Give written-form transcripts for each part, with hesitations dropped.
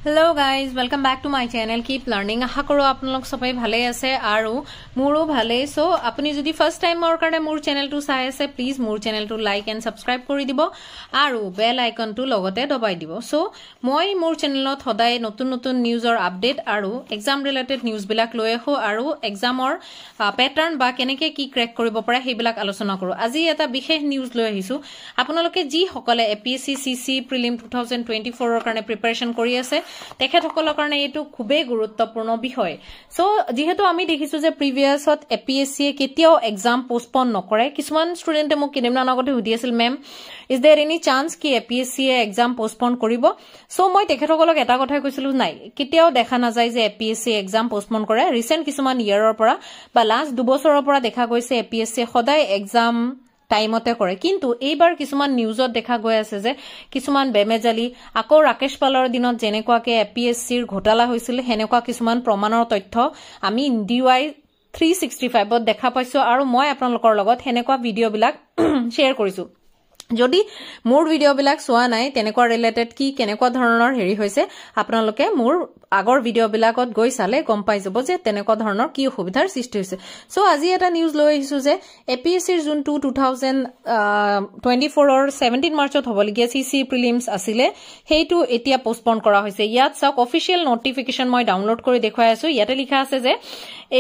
Hello guys, welcome back to my channel. Keep learning. আশা কৰো আপোনালোক সবাই ভালে আছে আৰু মোৰো ভালে। সো আপুনি যদি ফাৰ্স্ট টাইম মোৰ কাৰণে মোৰ চেনেলটো চাই আছে প্লিজ মোৰ চেনেলটো লাইক এন্ড সাবস্ক্ৰাইব কৰি দিব আৰু বেল আইকনটো লগতে দবাই দিব। সো মই মোৰ চেনেলত সদায় নতুন নতুন নিউজৰ আপডেট আৰু এক্সাম ৰিলেটেড নিউজ বিলাক লৈ আহো আৰু এক্সামৰ প্যাটাৰ্ন বা কেনেকে কি ক্ৰেক কৰিব পাৰে হেবিলাক আলোচনা কৰো। আজি এটা বিশেষ নিউজ লৈ আহিছো। আপোনালোকে যি সকলে এপিএসসি সিসি প্ৰিলিম 2024 ৰ কাৰণে প্ৰিপাৰেচন কৰি আছে তেখেতসকলৰ কাৰণে এটো খুবেই গুৰুত্বপূৰ্ণ বিষয়। সো যেহেতু আমি দেখিছো যে প্ৰিভিয়াছত এপিএসসি কেতিয়াও এক্সাম পোষ্টপন নকৰে। কিছুমান ষ্টুডেন্টে মোক কেনেমান আগতে সুধি আছিল ma'am is there any chance কি এপিএসসি এক্সাম পোষ্টপন কৰিব। সো মই তেখেতসকলক এটা কথাই কৈছিলো নাই কেতিয়াও দেখা না যায় যে এপিএসসি এক্সাম পোষ্টপন কৰে। ৰিসেন্ট কিছুমান ইয়াৰৰ পৰা বা লাষ্ট 2 বছৰৰ পৰা দেখা গৈছে এপিএসসি সদায় এক্সাম টাইমতে কৰে। কিন্তু এইবাৰ কিছুমান নিউজত দেখা গৈ আছে যে কিছুমান বেমেজালি আকৌ ৰাকেশ পালৰ দিনত যেনেকুৱাকে এপিএসসিৰ ঘোটালা হৈছিল হেনেকুৱা কিছুমান প্ৰমাণৰ তথ্য আমি ডিৱাই 365 ত দেখা পাইছো আৰু মই আপোনালোকৰ লগত হেনেকুৱা ভিডিও বিলাক শেয়াৰ কৰিছো। যদি মোৰ ভিডিও বিলাক চোৱা নাই তেনেকুৱা ৰিলেটেড কি কেনেকুৱা ধৰণৰ হেৰি হৈছে আপোনালোকে মোৰ আগৰ ভিডিও বিলাকত গৈ চালে গম পাই যাব যে তেনেকুৱা ধৰণৰ কি অসুবিধাৰ সৃষ্টি হৈছে। সো আজি এটা নিউজ লৈ আহিছো যে এপিএসসিৰ যোনটো 2024 ৰ 17 মাৰ্চত হবলগীয়া সিসি প্ৰিলিমছ আছিলে হেইটো এতিয়া পোষ্টপন কৰা হৈছে। ইয়াত চাওক অফিচিয়েল নোটিফিকেশন মই ডাউনলোড কৰি দেখুৱাই আছো। ইয়াতে লিখা আছে যে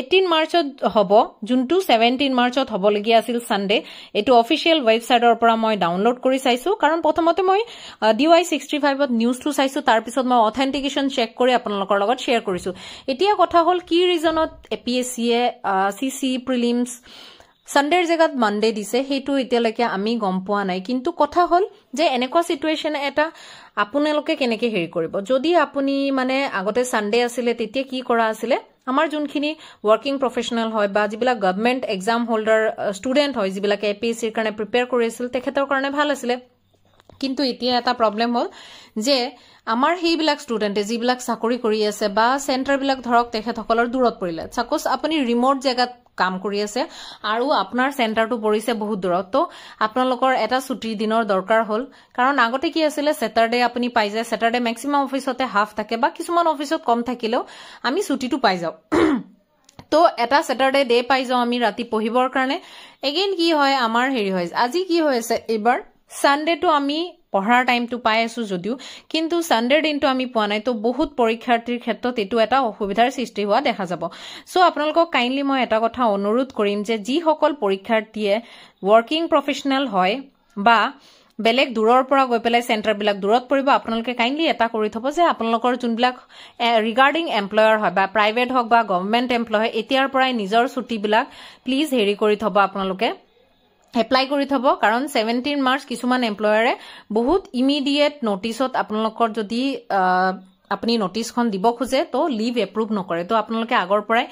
18 মাৰ্চত হ'ব যোনটো 17 মাৰ্চত হবলগীয়া আছিল সানডে। এটো অফিচিয়েল ওয়েবসাইটৰ পৰা মই ডাউনলোড কৰি চাইছো কাৰণ প্ৰথমতে মই ডিৱাই 65 ত নিউজটো চাইছো তাৰ পিছত মই অথেন্টিকেশন চেক কৰি আপোনালোকৰ লগত শেয়াৰ কৰিছো। এতিয়া কথা হল কি ৰিজনত এপিএসসি সিসি প্ৰিলিমছ সানডেৰ জায়গাত মানডে দিছে হেইটো এতিয়ালৈকে আমি গম পোৱা নাই। কিন্তু কথা হল যে এনেকুৱা সিচুৱেচন এটা আপোনালোকে কেনেকে হেৰি কৰিব। যদি আপুনি মানে আগতে সানডে আছিলে তেতিয়া কি কৰা আছিলে আমাৰ যোনখিনি ওয়াৰ্কিং প্ৰফেশনাল হয় বা যিবিলাক গভৰ্নমেন্ট এক্সাম হোল্ডাৰ স্টুডেন্ট হয় যিবিলাকে এপিএসসিৰ কাৰণে প্ৰিপেয়াৰ কৰি আছিল তেখেতৰ কাৰণে ভাল আছিলে। কিন্তু এতিয়া এটা প্ৰবলেম হল যে আমাৰ হেইবিলাক স্টুডেন্টে যিবিলাক চাকৰি কৰি আছে বা সেন্টাৰ বিলাক ধৰক তেখেতসকলৰ দূৰত পৰিলে। সাপোজ আপুনি ৰিমোট জায়গাত কাম কৰি আছে আৰু আপোনাৰ সেন্টাৰটো পৰিছে বহুত দূৰত তো আপোনালোকৰ এটা ছুটিৰ দিনৰ দৰকাৰ হল। কাৰণ আগতে কি আছিল স্যাটাৰডে আপুনি পাই যায় স্যাটাৰডে ম্যাক্সিমাম অফিসতে হাফ থাকে বা কিছুমান অফিসত কম থাকিলেও আমি ছুটিটো পাই যাও। তো এটা স্যাটাৰডে ডে পাই যাও আমি ৰাতি পঢ়িবৰ কাৰণে। এগেইন কি হয় আমাৰ হেৰি হয় আজি কি হৈছে এবাৰ সানডে তো আমি পঢ়াৰ টাইমটো পাই আছো যদিও কিন্তু সানডেৰ দিনটো আমি পোৱা নাই। তো বহুত পৰীক্ষাৰ্থীৰ ক্ষেত্ৰত এটো এটা অসুবিধাৰ সৃষ্টি হোৱা দেখা যাব। সো আপোনালোকক কাইন্ডলি মই এটা কথা অনুৰোধ কৰিম যে যি সকল পৰীক্ষাৰ্থীয়ে ওয়াৰ্কিং প্ৰফেশনাল হয় বা বেলেগ দূৰৰ পৰা গৈ পেলাই সেন্টাৰ বিলাক দূৰত পৰিব আপোনালোকে কাইন্ডলি এটা কৰি থব যে আপোনালোকৰ যোনবিলাক ৰিগাৰ্ডিং এমপ্লয়াৰ হয় বা প্ৰাইভেট হক বা গভৰ্নমেন্ট এমপ্লয় এতিয়াৰ পৰাই নিজৰ ছুটি বিলাক প্লিজ হেৰি কৰি থব আপোনালোকে এপ্লাই কৰি থব। কাৰণ 17 মাৰ্চ কিছুমান এমপ্লয়াৰে বহুত ইমিডিয়েট নোটিছত আপোনালোকৰ যদি আপুনি নোটিছখন দিব খুজে তো লিভ এপ্ৰুভ নকৰে। তো আপোনালোকে আগৰ পৰাই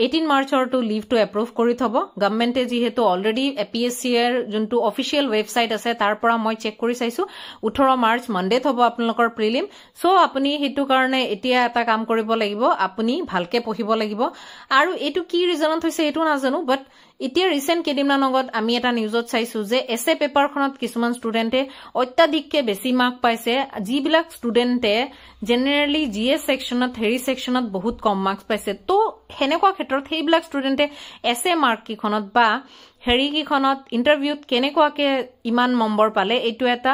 18 মাৰ্চৰ টু লিভটো এপ্ৰুভ কৰি থব। গভৰ্নমেন্টে যিহেতু অলৰেডি এপিএসসি এৰ যোনটো অফিচিয়েল ওয়েবসাইট আছে তাৰ পৰা মই চেক কৰি চাইছো 18 মাৰ্চ মানডে থব আপোনালোকৰ প্ৰিলিম। সো আপুনি হেতু কাৰণে এতিয়া এটা কাম কৰিব লাগিব আপুনি ভালকে পঢ়িব লাগিব। আৰু এটো কি ৰিজনত হৈছে এটো নাজানো বাট এতিয়া ৰিসেন্ট কেদিনমান আগত আমি এটা নিউজত চাইছো যে এসএ পেপাৰখনত কিছুমান ষ্টুডেন্টে অত্যাধিককে বেছি মাৰ্ক পাইছে। যিবিলাক ষ্টুডেন্টে জেনাৰেলি জিএস সেকশনত হেৰি সেকশনত বহুত কম মাৰ্কস পাইছে। তো হেনেকুৱা ক্ষেত্ৰত হেইবিলাক ষ্টুডেন্টে এসএ মাৰ্ক কিখনত বা হেৰি কিখনত ইন্টাৰভিউত কেনেকুৱাকে ইমান নম্বৰ পালে এটো এটা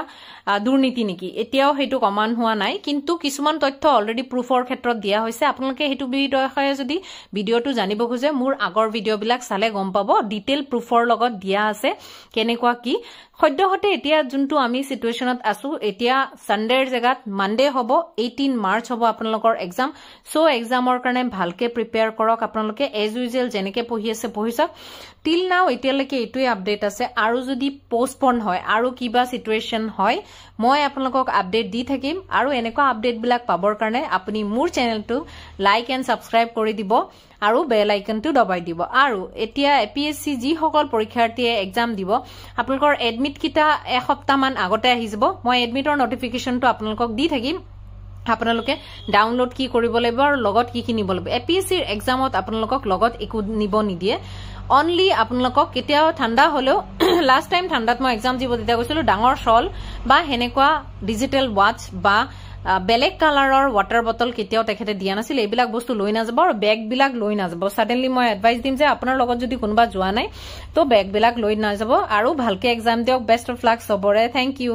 দুৰ্নীতি নেকি এতিয়াও হেতু কমান হোৱা নাই। কিন্তু কিছুমান তথ্য অলৰেডি প্ৰুফৰ ক্ষেত্ৰত দিয়া হৈছে। আপোনালোকে হেতু বিষয়ে যদি ভিডিওটো জানিব খুজে মোৰ আগৰ ভিডিও বিলাক চালে গম পাব ডিটেইল প্ৰুফৰ লগত দিয়া আছে কেনেকুৱা কি সদ্যহতে। এতিয়া যোনটো আমি সিচুৱেচনত আছো এতিয়া সানডেৰ জায়গাত মানডে হ'ব 18 মাৰ্চ হ'ব আপোনালোকৰ এক্সাম। সো এক্সামৰ কাৰণে ভালকে প্ৰিপেয়াৰ কৰক আপোনালোকে এজ ইউজুৱেল যেনেকে পঢ়ি আছে পঢ়িছক। টিল নাও এতিয়ালৈকে এটোই আপডেট আছে আৰু যদি পোষ্টপন হয় আৰু কিবা সিচুৱেচন হয় মই আপোনালোকক আপডেট দি থাকিম। আৰু এনেকুৱা আপডেট বিলাক পাবৰ কাৰণে আপুনি মোৰ চেনেলটো লাইক এন্ড সাবস্ক্ৰাইব কৰি দিব আৰু বেল আইকনটো দবাই দিব। আৰু এতিয়া এপিএসসি যি সকল পৰীক্ষাৰ্থীয়ে এক্সাম দিব আপোনালোকৰ এডমিট কিটা এসপ্তাহ মান আগতে আহি যাব। মই এডমিটৰ নোটিফিকেশনটো আপোনালোকক দি থাকিম। আপোনালোকে ডাউনলোড কি কৰিব লাগিব আৰু লগত কি কি নিব লাগিব। এপিএসসিৰ এক্সামত আপোনালোকক লগত একো নিব নিদিয়ে। অনলি আপোনালোকক কেতিয়াও ঠাণ্ডা হলেও লাষ্ট টাইম ঠাণ্ডাত মই এক্সাম দিব তেতিয়া কৈছিলো ডাঙৰ শল বা হেনেকুৱা ডিজিটেল ওয়াচ বা বেলেগ কালাৰৰ ৱাটাৰ বটল কেতিয়াও তেখেতে দিয়া নাছিল এইবিলাক বস্তু লৈ নাযাব আৰু বেগ বিলাক লৈ নাযাব সাডেনলি মই এডভাইস দিম যে আপোনাৰ লগত যদি কোনোবা যোৱা নাই তো বেগ বিলাক লৈ নাযাব আৰু ভালকে এক্সাম দিয়ক বেষ্ট অফ লাক সবৰে থ্যাংক ইউ